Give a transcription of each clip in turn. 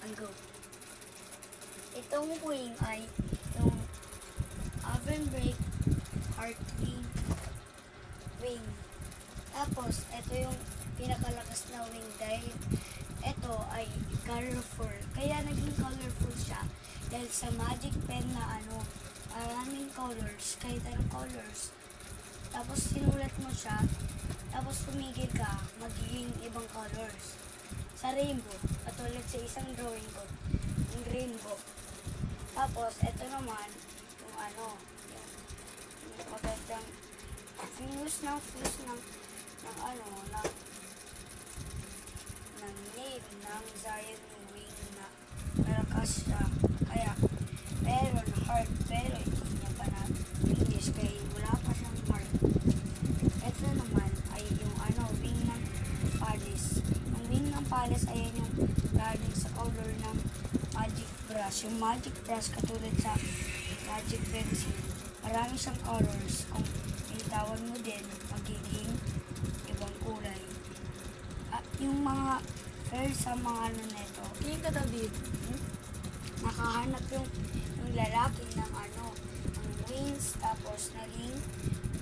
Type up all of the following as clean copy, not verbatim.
and go. Itong wing ay yung oven break heart wing. Tapos, ito yung pinakalakas na wing dahil ito ay colorful. Kaya naging colorful siya dahil sa magic pen na maraming colors, kahit anong colors. Tapos sinulat mo siya, tapos tumigil ka, magiging ibang colors. Sa rainbow, katulad sa isang drawing ko, yung rainbow. Tapos, ito naman, yung magandang fuse ng name ng Zion wing na malakas siya. Kaya, meron heart, pero hindi niya pa na finish kaya wala pa siyang heart. Ito naman ay yung wing ng palace. Yung wing ng palace ay yung galing sa color ng magic brush. Yung magic brush katulad sa magic pencil. Marami siyang colors. Kung initawan mo din, magiging ibang kulay. Yung mga sa mga neto. Tingin ka, David. Nakahanap yung lalaki ng wings, tapos naging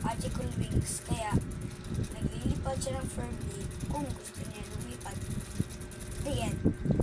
magical wings. Kaya, naglilipad siya ng firmly kung gusto niya lumipad. The end.